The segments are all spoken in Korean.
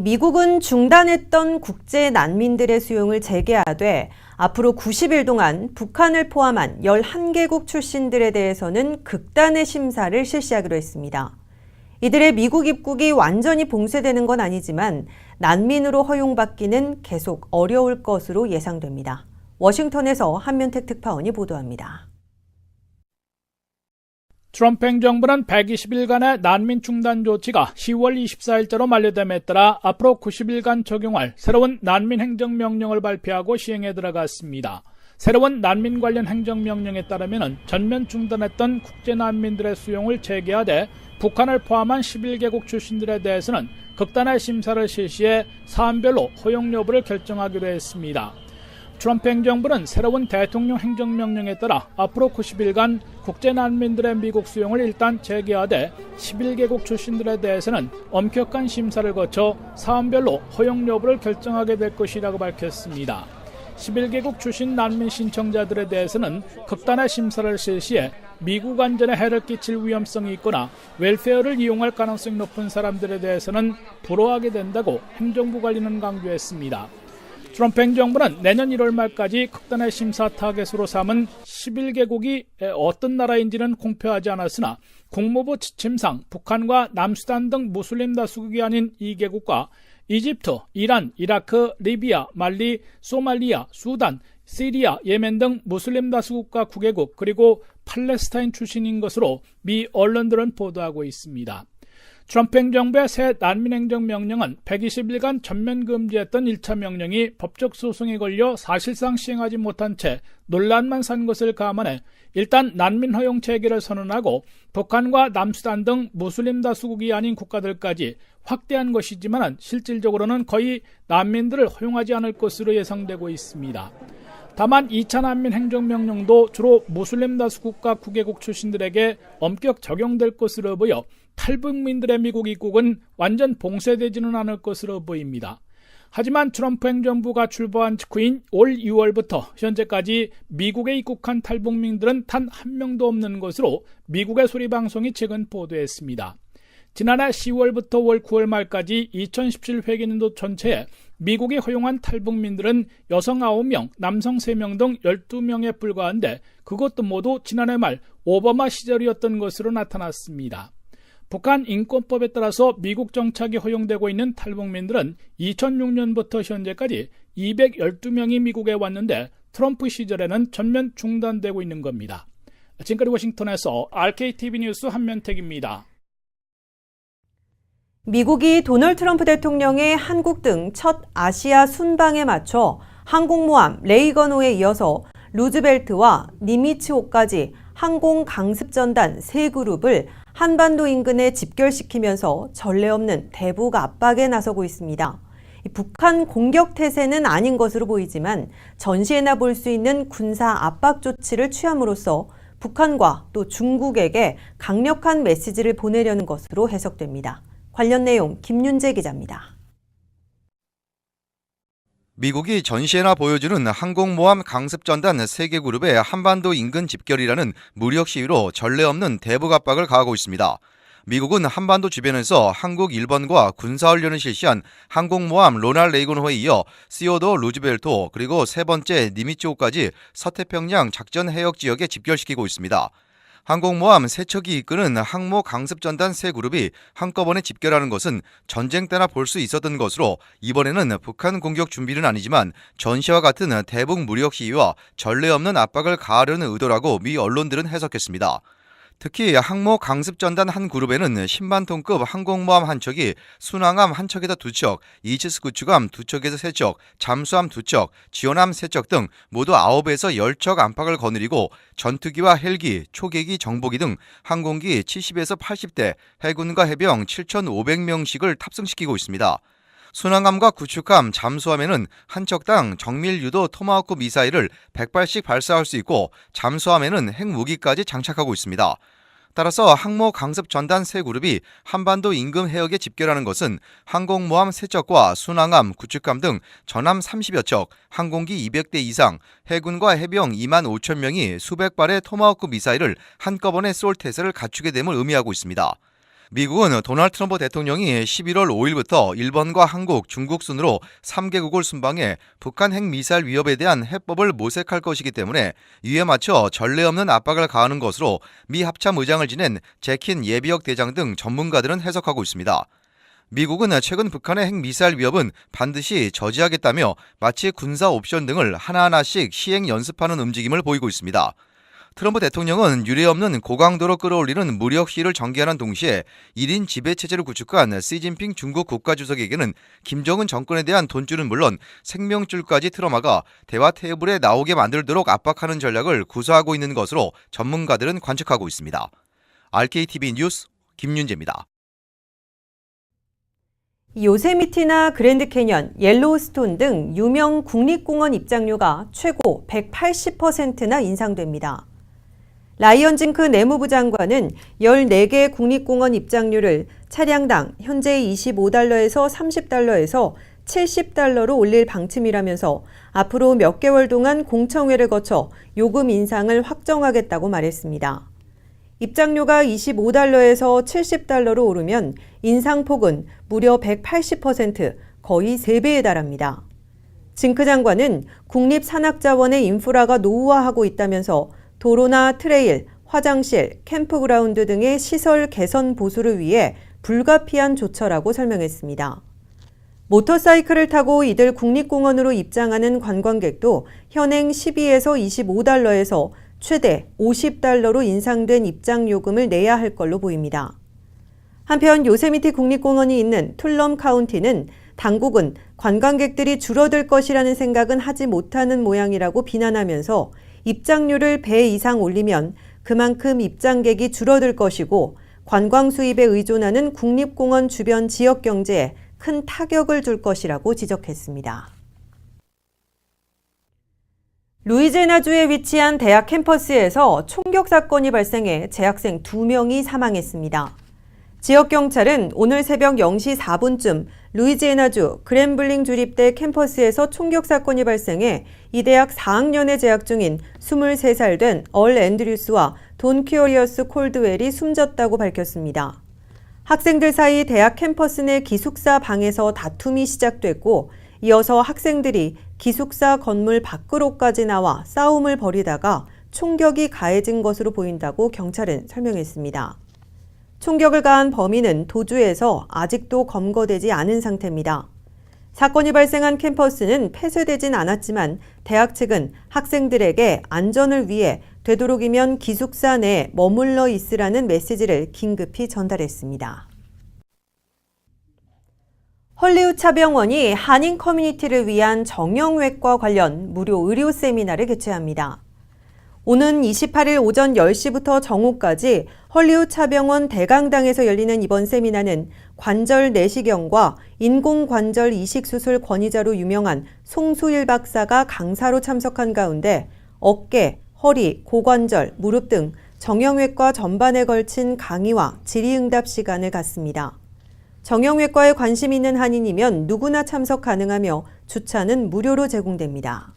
미국은 중단했던 국제 난민들의 수용을 재개하되 앞으로 90일 동안 북한을 포함한 11개국 출신들에 대해서는 극단의 심사를 실시하기로 했습니다. 이들의 미국 입국이 완전히 봉쇄되는 건 아니지만 난민으로 허용받기는 계속 어려울 것으로 예상됩니다. 워싱턴에서 한면택 특파원이 보도합니다. 트럼프 행정부는 120일간의 난민 중단 조치가 10월 24일자로 만료됨에 따라 앞으로 90일간 적용할 새로운 난민 행정명령을 발표하고 시행에 들어갔습니다. 새로운 난민 관련 행정명령에 따르면 전면 중단했던 국제난민들의 수용을 재개하되 북한을 포함한 11개국 출신들에 대해서는 극단의 심사를 실시해 사안별로 허용 여부를 결정하기로 했습니다. 트럼프 행정부는 새로운 대통령 행정명령에 따라 앞으로 90일간 국제난민들의 미국 수용을 일단 재개하되 11개국 출신들에 대해서는 엄격한 심사를 거쳐 사안별로 허용 여부를 결정하게 될 것이라고 밝혔습니다. 11개국 출신 난민 신청자들에 대해서는 극단의 심사를 실시해 미국 안전에 해를 끼칠 위험성이 있거나 웰페어를 이용할 가능성이 높은 사람들에 대해서는 불허하게 된다고 행정부 관리는 강조했습니다. 트럼프 행정부는 내년 1월 말까지 극단의 심사 타겟으로 삼은 11개국이 어떤 나라인지는 공표하지 않았으나 국무부 지침상 북한과 남수단 등 무슬림 다수국이 아닌 2개국과 이집트, 이란, 이라크, 리비아, 말리, 소말리아, 수단, 시리아, 예멘 등 무슬림 다수국가 9개국 그리고 팔레스타인 출신인 것으로 미 언론들은 보도하고 있습니다. 트럼프 행정부의 새 난민 행정명령은 120일간 전면 금지했던 1차 명령이 법적 소송에 걸려 사실상 시행하지 못한 채 논란만 산 것을 감안해 일단 난민 허용 체계를 선언하고 북한과 남수단 등 무슬림 다수국이 아닌 국가들까지 확대한 것이지만 실질적으로는 거의 난민들을 허용하지 않을 것으로 예상되고 있습니다. 다만 2차 난민 행정명령도 주로 무슬림 다수국가 9개국 출신들에게 엄격 적용될 것으로 보여 탈북민들의 미국 입국은 완전 봉쇄되지는 않을 것으로 보입니다. 하지만 트럼프 행정부가 출범한 직후인 올 2월부터 현재까지 미국에 입국한 탈북민들은 단 한 명도 없는 것으로 미국의 소리방송이 최근 보도했습니다. 지난해 10월부터 올 9월 말까지 2017 회계년도 전체에 미국이 허용한 탈북민들은 여성 9명, 남성 3명 등 12명에 불과한데 그것도 모두 지난해 말 오바마 시절이었던 것으로 나타났습니다. 북한 인권법에 따라서 미국 정착이 허용되고 있는 탈북민들은 2006년부터 현재까지 212명이 미국에 왔는데 트럼프 시절에는 전면 중단되고 있는 겁니다. 지금까지 워싱턴에서 RKTV 뉴스 한면택입니다. 미국이 도널드 트럼프 대통령의 한국 등 첫 아시아 순방에 맞춰 항공모함 레이건호에 이어서 루즈벨트와 니미츠호까지 항공 강습전단 3그룹을 한반도 인근에 집결시키면서 전례 없는 대북 압박에 나서고 있습니다. 북한 공격 태세는 아닌 것으로 보이지만 전시회나 볼 수 있는 군사 압박 조치를 취함으로써 북한과 또 중국에게 강력한 메시지를 보내려는 것으로 해석됩니다. 관련 내용 김윤재 기자입니다. 미국이 전시회나 보여주는 항공모함 강습전단 3개 그룹의 한반도 인근 집결이라는 무력 시위로 전례 없는 대북 압박을 가하고 있습니다. 미국은 한반도 주변에서 한국, 일본과 군사훈련을 실시한 항공모함 로널드 레이건호에 이어 시오도 루즈벨트호 그리고 세 번째 니미츠호까지 서태평양 작전 해역 지역에 집결시키고 있습니다. 항공모함 3척이 이끄는 항모 강습전단 3그룹이 한꺼번에 집결하는 것은 전쟁 때나 볼 수 있었던 것으로 이번에는 북한 공격 준비는 아니지만 전시와 같은 대북 무력 시위와 전례 없는 압박을 가하려는 의도라고 미 언론들은 해석했습니다. 특히 항모 강습전단 한 그룹에는 10만 톤급 항공모함 한 척이 순항함 한 척에서 2척, 이지스 구축함 2척에서 3척, 잠수함 2척, 지원함 3척 등 모두 9에서 10척 안팎을 거느리고 전투기와 헬기, 초계기, 정보기 등 항공기 70에서 80대, 해군과 해병 7,500명씩을 탑승시키고 있습니다. 순항함과 구축함, 잠수함에는 한 척당 정밀 유도 토마호크 미사일을 100발씩 발사할 수 있고 잠수함에는 핵무기까지 장착하고 있습니다. 따라서 항모 강습 전단 3그룹이 한반도 인근 해역에 집결하는 것은 항공모함 3척과 순항함, 구축함 등 전함 30여 척, 항공기 200대 이상, 해군과 해병 2만 5천 명이 수백 발의 토마호크 미사일을 한꺼번에 쏠 태세를 갖추게 됨을 의미하고 있습니다. 미국은 도널드 트럼프 대통령이 11월 5일부터 일본과 한국, 중국 순으로 3개국을 순방해 북한 핵미사일 위협에 대한 해법을 모색할 것이기 때문에 이에 맞춰 전례 없는 압박을 가하는 것으로 미 합참 의장을 지낸 제킨 예비역 대장 등 전문가들은 해석하고 있습니다. 미국은 최근 북한의 핵미사일 위협은 반드시 저지하겠다며 마치 군사 옵션 등을 하나하나씩 시행 연습하는 움직임을 보이고 있습니다. 트럼프 대통령은 유례없는 고강도로 끌어올리는 무력 시위를 전개하는 동시에 1인 지배체제를 구축한 시진핑 중국 국가주석에게는 김정은 정권에 대한 돈줄은 물론 생명줄까지 틀어막아 대화 테이블에 나오게 만들도록 압박하는 전략을 구사하고 있는 것으로 전문가들은 관측하고 있습니다. RKTV 뉴스 김윤재입니다. 요세미티나 그랜드 캐년, 옐로우스톤 등 유명 국립공원 입장료가 최고 180%나 인상됩니다. 라이언 징크 내무부 장관은 14개 국립공원 입장료를 차량당 현재 25달러에서 30달러에서 70달러로 올릴 방침이라면서 앞으로 몇 개월 동안 공청회를 거쳐 요금 인상을 확정하겠다고 말했습니다. 입장료가 25달러에서 70달러로 오르면 인상폭은 무려 180%, 거의 3배에 달합니다. 징크 장관은 국립산악자원의 인프라가 노후화하고 있다면서 도로나 트레일, 화장실, 캠프그라운드 등의 시설 개선 보수를 위해 불가피한 조처라고 설명했습니다. 모터사이클을 타고 이들 국립공원으로 입장하는 관광객도 현행 12에서 25달러에서 최대 50달러로 인상된 입장요금을 내야 할 걸로 보입니다. 한편 요세미티 국립공원이 있는 툴럼 카운티는 당국은 관광객들이 줄어들 것이라는 생각은 하지 못하는 모양이라고 비난하면서 입장료를 배 이상 올리면 그만큼 입장객이 줄어들 것이고 관광 수입에 의존하는 국립공원 주변 지역 경제에 큰 타격을 줄 것이라고 지적했습니다. 루이지애나주에 위치한 대학 캠퍼스에서 총격 사건이 발생해 재학생 2명이 사망했습니다. 지역 경찰은 오늘 새벽 0시 4분쯤 루이지애나주 그랜블링 주립대 캠퍼스에서 총격 사건이 발생해 이 대학 4학년에 재학 중인 23살 된 얼 앤드류스와 돈 퀴어리어스 콜드웰이 숨졌다고 밝혔습니다. 학생들 사이 대학 캠퍼스 내 기숙사 방에서 다툼이 시작됐고 이어서 학생들이 기숙사 건물 밖으로까지 나와 싸움을 벌이다가 총격이 가해진 것으로 보인다고 경찰은 설명했습니다. 총격을 가한 범인은 도주해서 아직도 검거되지 않은 상태입니다. 사건이 발생한 캠퍼스는 폐쇄되진 않았지만 대학 측은 학생들에게 안전을 위해 되도록이면 기숙사 내에 머물러 있으라는 메시지를 긴급히 전달했습니다. 헐리우드 차병원이 한인 커뮤니티를 위한 정형외과 관련 무료 의료 세미나를 개최합니다. 오는 28일 오전 10시부터 정오까지 헐리우드 차병원 대강당에서 열리는 이번 세미나는 관절 내시경과 인공관절 이식수술 권위자로 유명한 송수일 박사가 강사로 참석한 가운데 어깨, 허리, 고관절, 무릎 등 정형외과 전반에 걸친 강의와 질의응답 시간을 갖습니다. 정형외과에 관심 있는 한인이면 누구나 참석 가능하며 주차는 무료로 제공됩니다.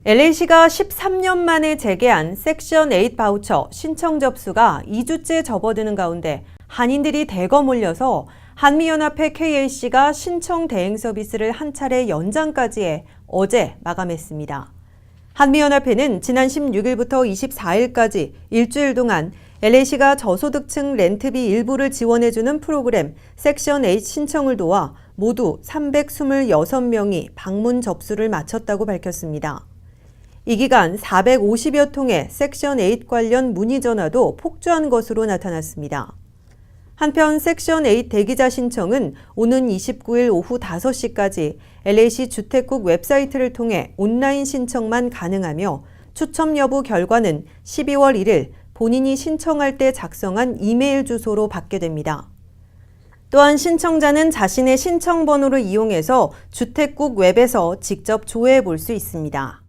LA시가 13년 만에 재개한 섹션 8 바우처 신청 접수가 2주째 접어드는 가운데 한인들이 대거 몰려서 한미연합회 KAC가 신청 대행 서비스를 한 차례 연장까지 해 어제 마감했습니다. 한미연합회는 지난 16일부터 24일까지 일주일 동안 LA시가 저소득층 렌트비 일부를 지원해주는 프로그램 섹션 8 신청을 도와 모두 326명이 방문 접수를 마쳤다고 밝혔습니다. 이 기간 450여 통의 섹션 8 관련 문의 전화도 폭주한 것으로 나타났습니다. 한편 섹션 8 대기자 신청은 오는 29일 오후 5시까지 LA시 주택국 웹사이트를 통해 온라인 신청만 가능하며 추첨 여부 결과는 12월 1일 본인이 신청할 때 작성한 이메일 주소로 받게 됩니다. 또한 신청자는 자신의 신청 번호를 이용해서 주택국 웹에서 직접 조회해 볼 수 있습니다.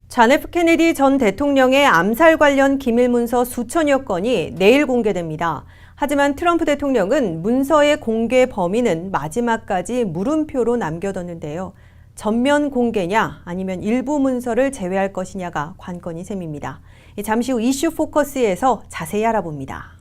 존 F 케네디 전 대통령의 암살 관련 기밀 문서 수천여 건이 내일 공개됩니다. 하지만 트럼프 대통령은 문서의 공개 범위는 마지막까지 물음표로 남겨뒀는데요. 전면 공개냐 아니면 일부 문서를 제외할 것이냐가 관건이 셈입니다. 잠시 후 이슈 포커스에서 자세히 알아봅니다.